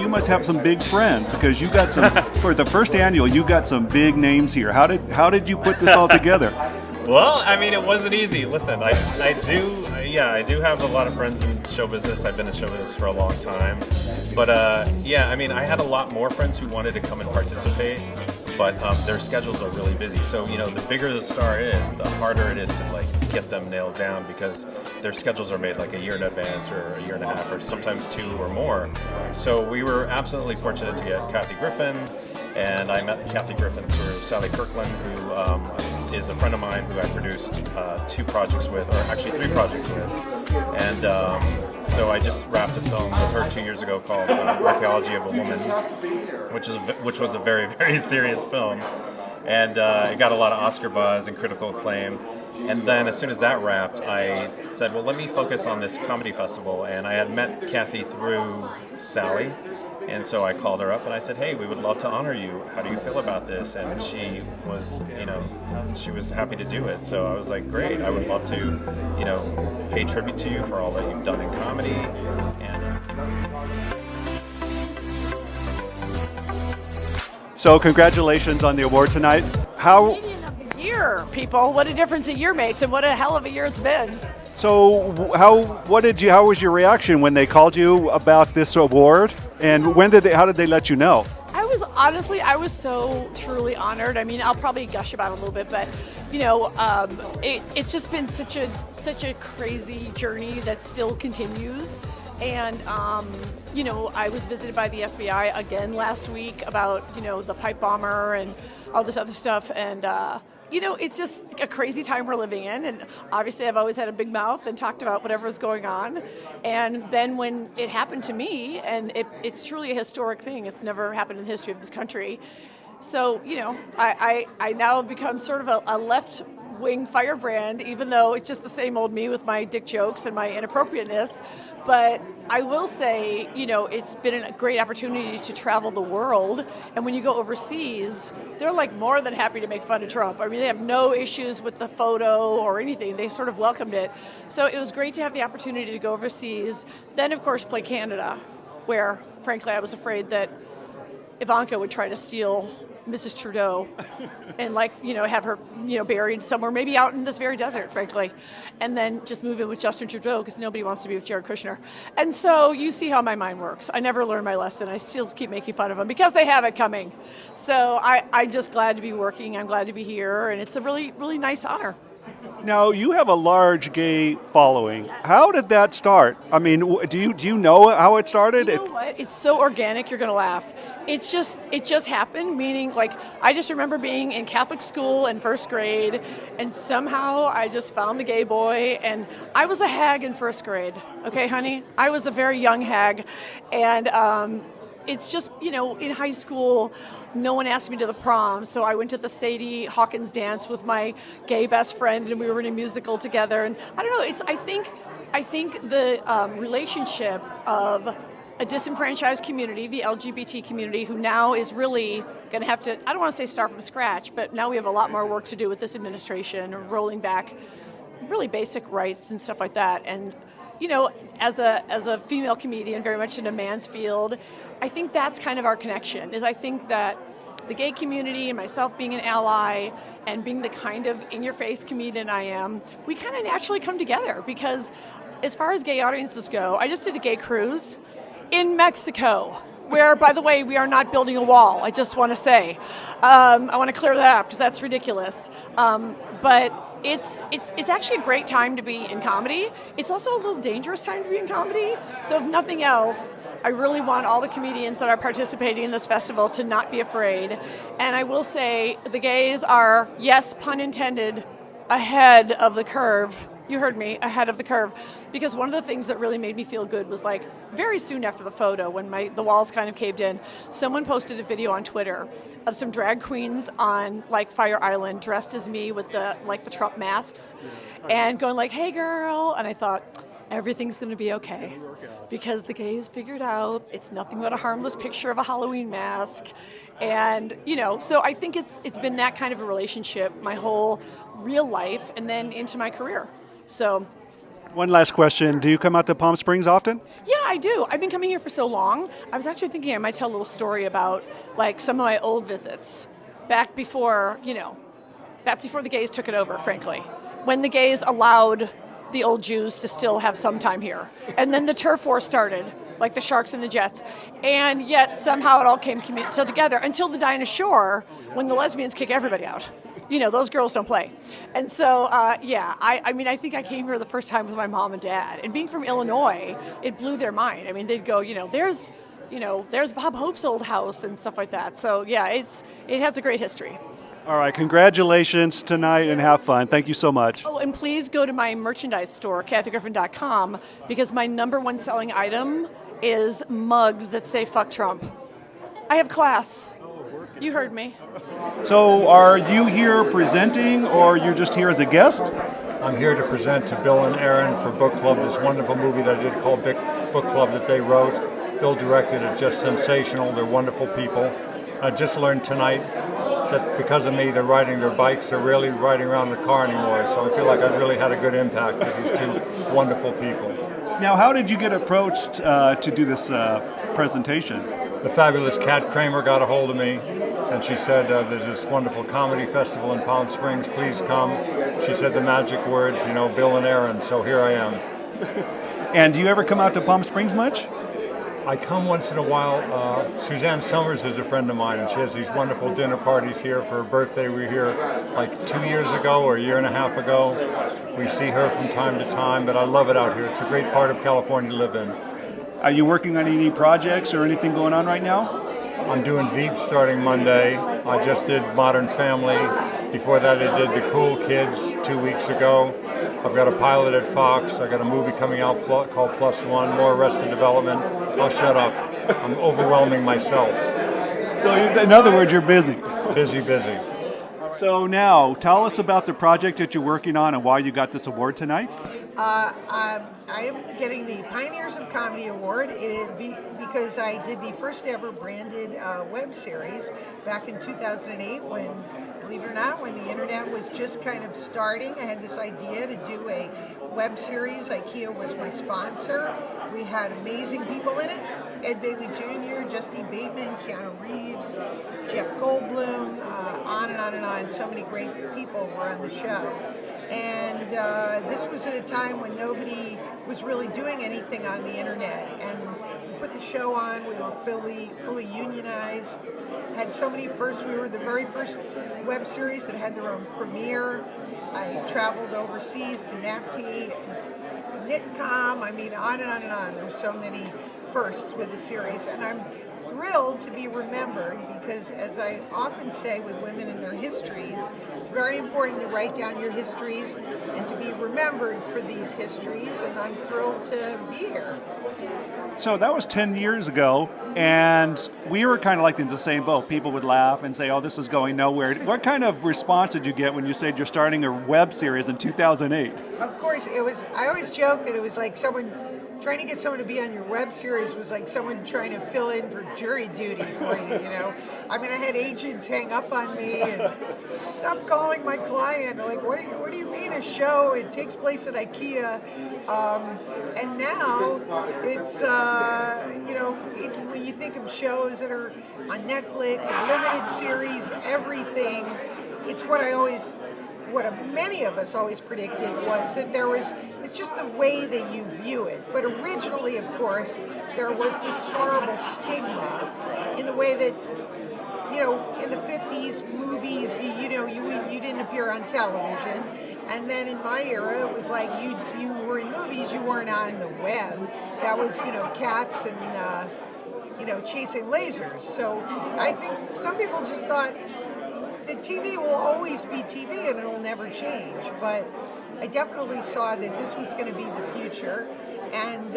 must have some big friends because you got some for the first annual. You got some big names here. How did you put this all together? Well, I mean, it wasn't easy. Listen, I do have a lot of friends in show business. I've been in show business for a long time. But I mean, I had a lot more friends who wanted to come and participate, but their schedules are really busy. So, the bigger the star is, the harder it is to get them nailed down because their schedules are made like a year in advance or a year and a half or sometimes 2 or more. So we were absolutely fortunate to get Kathy Griffin, and I met Kathy Griffin through Sally Kirkland, who is a friend of mine who I produced 2 projects with, or actually 3 projects with. And so I just wrapped a film with her 2 years ago called Archaeology of a Woman, which was a very, very serious film. And it got a lot of Oscar buzz and critical acclaim. And then as soon as that wrapped, I said, well, let me focus on this comedy festival. And I had met Kathy through Sally. And so I called her up and I said, hey, we would love to honor you. How do you feel about this? And she was, she was happy to do it. So I was like, great, I would love to, pay tribute to you for all that you've done in comedy. So congratulations on the award tonight. Year, people. What a difference a year makes, and what a hell of a year it's been. So how was your reaction when they called you about this award, and how did they let you know? I was so truly honored. I mean, I'll probably gush about it a little bit, but it's just been such a crazy journey that still continues. And I was visited by the FBI again last week about the pipe bomber and all this other stuff, and it's just a crazy time we're living in. And obviously I've always had a big mouth and talked about whatever is going on. And then when it happened to me, and it's truly a historic thing, it's never happened in the history of this country. So, I now have become sort of a left-wing firebrand, even though it's just the same old me with my dick jokes and my inappropriateness. But I will say, it's been a great opportunity to travel the world. And when you go overseas, they're more than happy to make fun of Trump. I mean, they have no issues with the photo or anything. They sort of welcomed it. So it was great to have the opportunity to go overseas. Then, of course, play Canada, where, frankly, I was afraid that Ivanka would try to steal Mrs. Trudeau and have her buried somewhere, maybe out in this very desert, frankly, and then just move in with Justin Trudeau because nobody wants to be with Jared Kushner. And so you see how my mind works. I never learned my lesson. I still keep making fun of them because they have it coming. So I'm just glad to be working. I'm glad to be here, and it's a really, really nice honor. Now, you have a large gay following. How did that start? I mean, do you know how it started? You know what? It's so organic, you're going to laugh. It just happened, meaning I just remember being in Catholic school in first grade, and somehow I just found the gay boy, and I was a hag in first grade. Okay, honey? I was a very young hag, and it's just, in high school, no one asked me to the prom, so I went to the Sadie Hawkins dance with my gay best friend, and we were in a musical together. And I don't know, I think the relationship of a disenfranchised community, the LGBT community, who now is really going to have to, I don't want to say start from scratch, but now we have a lot more work to do with this administration, rolling back really basic rights and stuff like that. And as a female comedian, very much in a man's field, I think that's kind of our connection, is I think that the gay community and myself being an ally and being the kind of in-your-face comedian I am, we kind of naturally come together because as far as gay audiences go, I just did a gay cruise in Mexico, where, by the way, we are not building a wall, I just want to say. I want to clear that up because that's ridiculous. But it's actually a great time to be in comedy. It's also a little dangerous time to be in comedy. So if nothing else, I really want all the comedians that are participating in this festival to not be afraid. And I will say the gays are, yes, pun intended, ahead of the curve. You heard me, ahead of the curve. Because one of the things that really made me feel good was very soon after the photo, when the walls kind of caved in, someone posted a video on Twitter of some drag queens on Fire Island dressed as me with the Trump masks and going hey girl, and I thought, everything's going to be okay because the gays figured out it's nothing but a harmless picture of a Halloween mask. And, so I think it's been that kind of a relationship my whole real life and then into my career. So One last question. Do you come out to Palm Springs often? Yeah, I do. I've been coming here for so long. I was actually thinking I might tell a little story about like some of my old visits back before, back before the gays took it over, frankly. When the gays allowed the old Jews to still have some time here. And then the turf war started, like the Sharks and the Jets. And yet somehow it all came still together until the Dinah Shore, when the lesbians kick everybody out. Those girls don't play. And so, I think I came here the first time with my mom and dad. And being from Illinois, it blew their mind. I mean, they'd go, there's Bob Hope's old house and stuff like that. So, yeah, it has a great history. All right, congratulations tonight and have fun. Thank you so much. Oh, and please go to my merchandise store, kathygriffin.com, because my number one selling item is mugs that say fuck Trump. I have class. You heard me. So are you here presenting or you're just here as a guest? I'm here to present to Bill and Aaron for Book Club, this wonderful movie that I did called Book Club that they wrote. Bill directed it, just sensational. They're wonderful people. I just learned tonight that because of me, they're riding their bikes. They're really riding around the car anymore. So I feel like I've really had a good impact with these two wonderful people. Now, how did you get approached to do this presentation? The fabulous Kat Kramer got a hold of me, and she said, there's this wonderful comedy festival in Palm Springs, please come. She said the magic words, Bill and Aaron, so here I am. And do you ever come out to Palm Springs much? I come once in a while. Suzanne Summers is a friend of mine, and she has these wonderful dinner parties here for her birthday. We were here like 2 years ago or a year and a half ago. We see her from time to time, but I love it out here. It's a great part of California to live in. Are you working on any projects or anything going on right now? I'm doing Veep starting Monday. I just did Modern Family. Before that, I did The Cool Kids 2 weeks ago. I've got a pilot at Fox. I got a movie coming out called Plus One, more Arrested Development. I'll shut up. I'm overwhelming myself. So in other words, you're busy. Busy. So now, tell us about the project that you're working on and why you got this award tonight. I am getting the Pioneers of Comedy Award because I did the first ever branded web series back in 2008 when, believe it or not, when the internet was just kind of starting. I had this idea to do a web series. IKEA was my sponsor. We had amazing people in it. Ed Bailey Jr., Justine Bateman, Keanu Reeves, Jeff Goldblum, on and on and on. So many great people were on the show. And this was at a time when nobody was really doing anything on the internet. And we put the show on. We were fully unionized. Had so many firsts. We were the very first web series that had their own premiere. I traveled overseas to NAPTI, Knitcom. I mean, on and on and on. There were so many firsts with the series, and I'm thrilled to be remembered because, as I often say with women in their histories, it's very important to write down your histories and to be remembered for these histories, and I'm thrilled to be here. So that was 10 years ago, and we were kind of like in the same boat. People would laugh and say, oh, this is going nowhere. What kind of response did you get when you said you're starting a web series in 2008? Of course, I always joke that it was like trying to get someone to be on your web series was like someone trying to fill in for jury duty for you, I mean, I had agents hang up on me and stop calling my client. Like, what do you mean a show? It takes place at IKEA. And now it's, when you think of shows that are on Netflix and limited series, everything, it's what many of us always predicted was that it's just the way that you view it. But originally, of course, there was this horrible stigma in the way that, in the 50s, movies, you didn't appear on television. And then in my era, it was like you were in movies, you weren't on the web. That was, cats and, chasing lasers. So I think some people just thought, the TV will always be TV and it'll never change, but I definitely saw that this was going to be the future. And,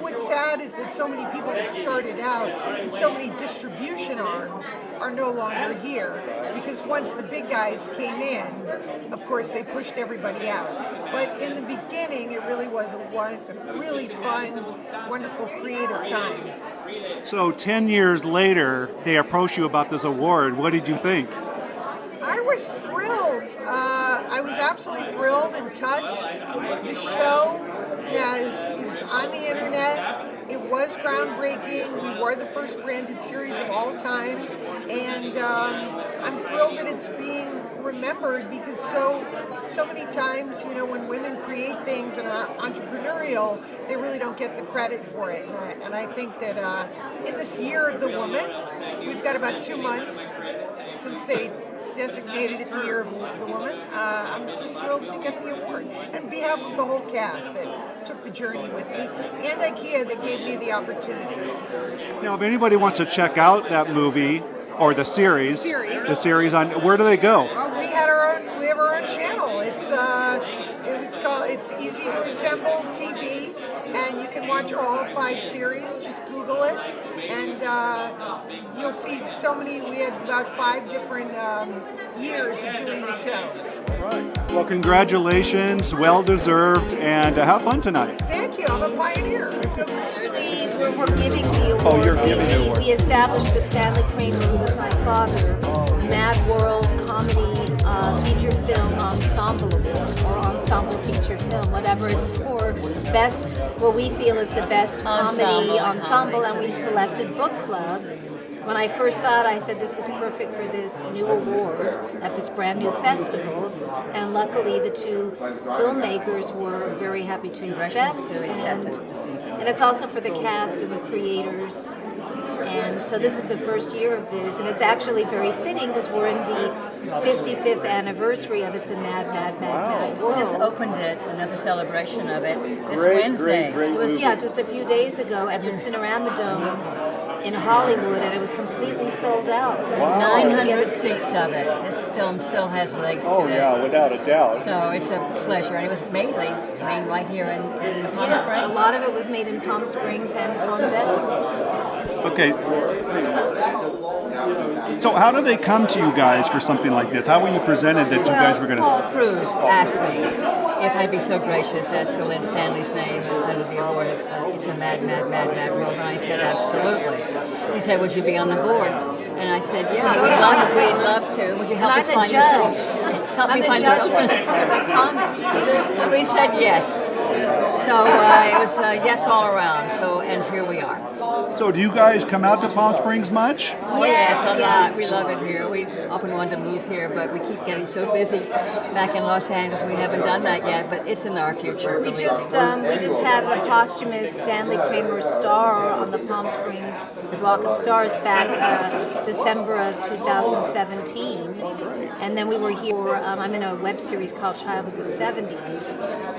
what's sad is that so many people that started out and so many distribution arms are no longer here, because once the big guys came in, of course, they pushed everybody out. But in the beginning, it really was a really fun, wonderful, creative time. So 10 years later, they approached you about this award. What did you think? I was thrilled. I was absolutely thrilled and touched. The show is on the internet. It was groundbreaking. We were the first branded series of all time, and I'm thrilled that it's being remembered because so many times, when women create things and are entrepreneurial, they really don't get the credit for it. And I think that in this year of the woman, we've got about 2 months since they designated it the Year of the Woman. I'm just thrilled to get the award. And on behalf of the whole cast that took the journey with me, and IKEA that gave me the opportunity. Now, if anybody wants to check out that movie or the series on, where do they go? We have our own channel. It's Easy to Assemble TV, and you can watch all 5 series. Just Google it, and you'll see so many. We had about 5 different years of doing the show. Well, congratulations, well deserved, and have fun tonight. Thank you. I'm a pioneer. I feel great. Actually, we're giving the award. Oh, you're giving the award. We established the Stanley Kramer, who was my father, Mad World Comedy Feature Film Ensemble Award, or Ensemble Feature Film, whatever it's for. Best, what we feel is the best comedy ensemble, and we selected Book Club. When I first saw it, I said, this is perfect for this new award at this brand new festival. And luckily, the 2 filmmakers were very happy to accept. And it's also for the cast and the creators. And so this is the first year of this. And it's actually very fitting because we're in the 55th anniversary of It's a Mad, Mad, Mad World. We just opened it, another celebration of it, this Wednesday. It was, just a few days ago at the Cinerama Dome in Hollywood, and it was completely sold out. 900 seats of it. This film still has legs today. Oh yeah, without a doubt. So it's a pleasure. And it was made right here in Palm Yes, Springs. a lot of it was made in Palm Springs and Palm Desert. Okay. So how do they come to you guys for something like this? How were you presented that you guys were going to... Paul Cruz asked me if I'd be so gracious as to lend Stanley's name under the award of It's a Mad, Mad, Mad, Mad World. And I said, absolutely. He said, would you be on the board? And I said, yeah, we'd love to. Would you help us find your film? Help me find judge your for the comments. And we said yes. So it was yes all around. So, and here we are. So do you guys come out to Palm Springs much? Oh yes, a lot. We love it here. We often wanted to move here, but we keep getting so busy back in Los Angeles. We haven't done that yet, but it's in our future. We just had the posthumous Stanley Kramer star on the Palm Springs Walk of Stars back December of 2017, and then we were here. I'm in a web series called Child of the 70s,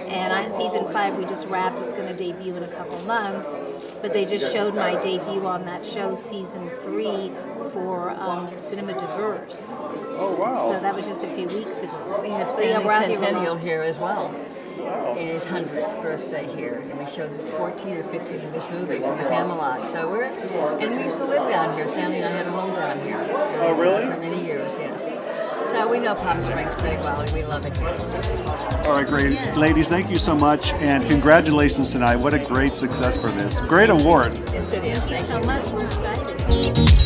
and season 5 we just wrapped. It's going to debut in a couple months, but they just showed my debut on that show, season 3, for Cinema Diverse. Oh wow! So that was just a few weeks ago. We had So, Stanley's we're out here a centennial lot. here as well. In his 100th birthday here, and we showed 14 or 15 of his movies in Camelot. So and we used to live down here. Stanley and I had a home down here. Oh, really? For many years, yes. So we know Palm Springs pretty well. We love it here. All right, great. Ladies, thank you so much, and congratulations tonight. What a great success for this. Great award. Yes, it is. Thank you so much. We're excited.